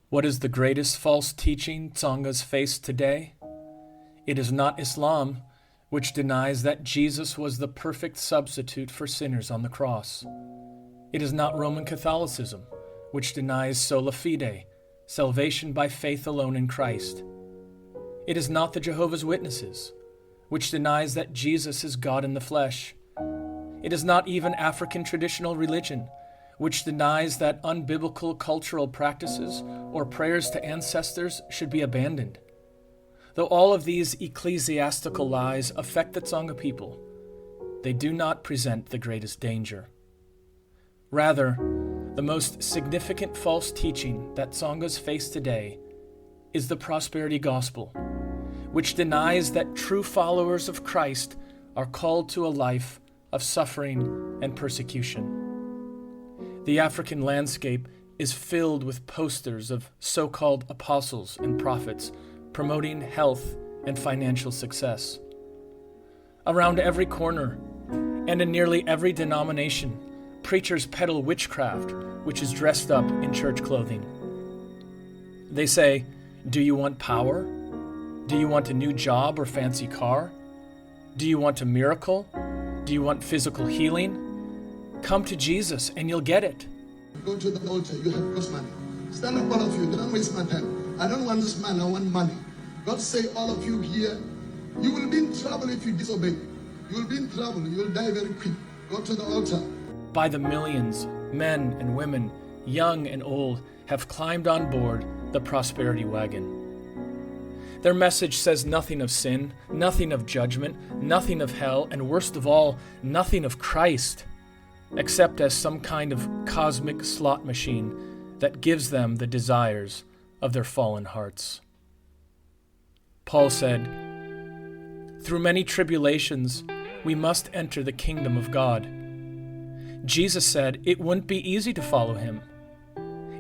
What is the greatest false teaching Tsongas face today? It is not Islam, which denies that Jesus was the perfect substitute for sinners on the cross. It is not Roman Catholicism, which denies sola fide, salvation by faith alone in Christ. It is not the Jehovah's Witnesses, which denies that Jesus is God in the flesh. It is not even African traditional religion, which denies that unbiblical cultural practices or prayers to ancestors should be abandoned. Though all of these ecclesiastical lies affect the Tsonga people, they do not present the greatest danger. Rather, the most significant false teaching that Tsongas face today is the prosperity gospel, which denies that true followers of Christ are called to a life of suffering and persecution. The African landscape is filled with posters of so-called apostles and prophets promoting health and financial success. Around every corner and in nearly every denomination, preachers peddle witchcraft, which is dressed up in church clothing. They say, "Do you want power? Do you want a new job or fancy car? Do you want a miracle? Do you want physical healing? Come to Jesus and you'll get it." Go to the altar, you have God's money. Stand up, all of you, don't waste my time. I don't want this man, I want money. God say, all of you here, you will be in trouble if you disobey. You will be in trouble, you will die very quick. Go to the altar. By the millions, men and women, young and old, have climbed on board the prosperity wagon. Their message says nothing of sin, nothing of judgment, nothing of hell, and worst of all, nothing of Christ, except as some kind of cosmic slot machine that gives them the desires of their fallen hearts. Paul said, "Through many tribulations, we must enter the kingdom of God." Jesus said it wouldn't be easy to follow him.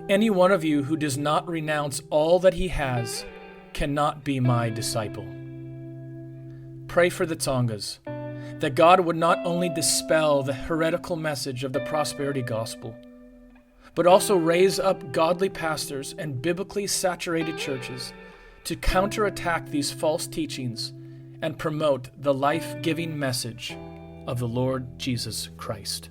Any one of you who does not renounce all that he has cannot be my disciple. Pray for the Tsongas, that God would not only dispel the heretical message of the prosperity gospel, but also raise up godly pastors and biblically saturated churches to counterattack these false teachings and promote the life-giving message of the Lord Jesus Christ.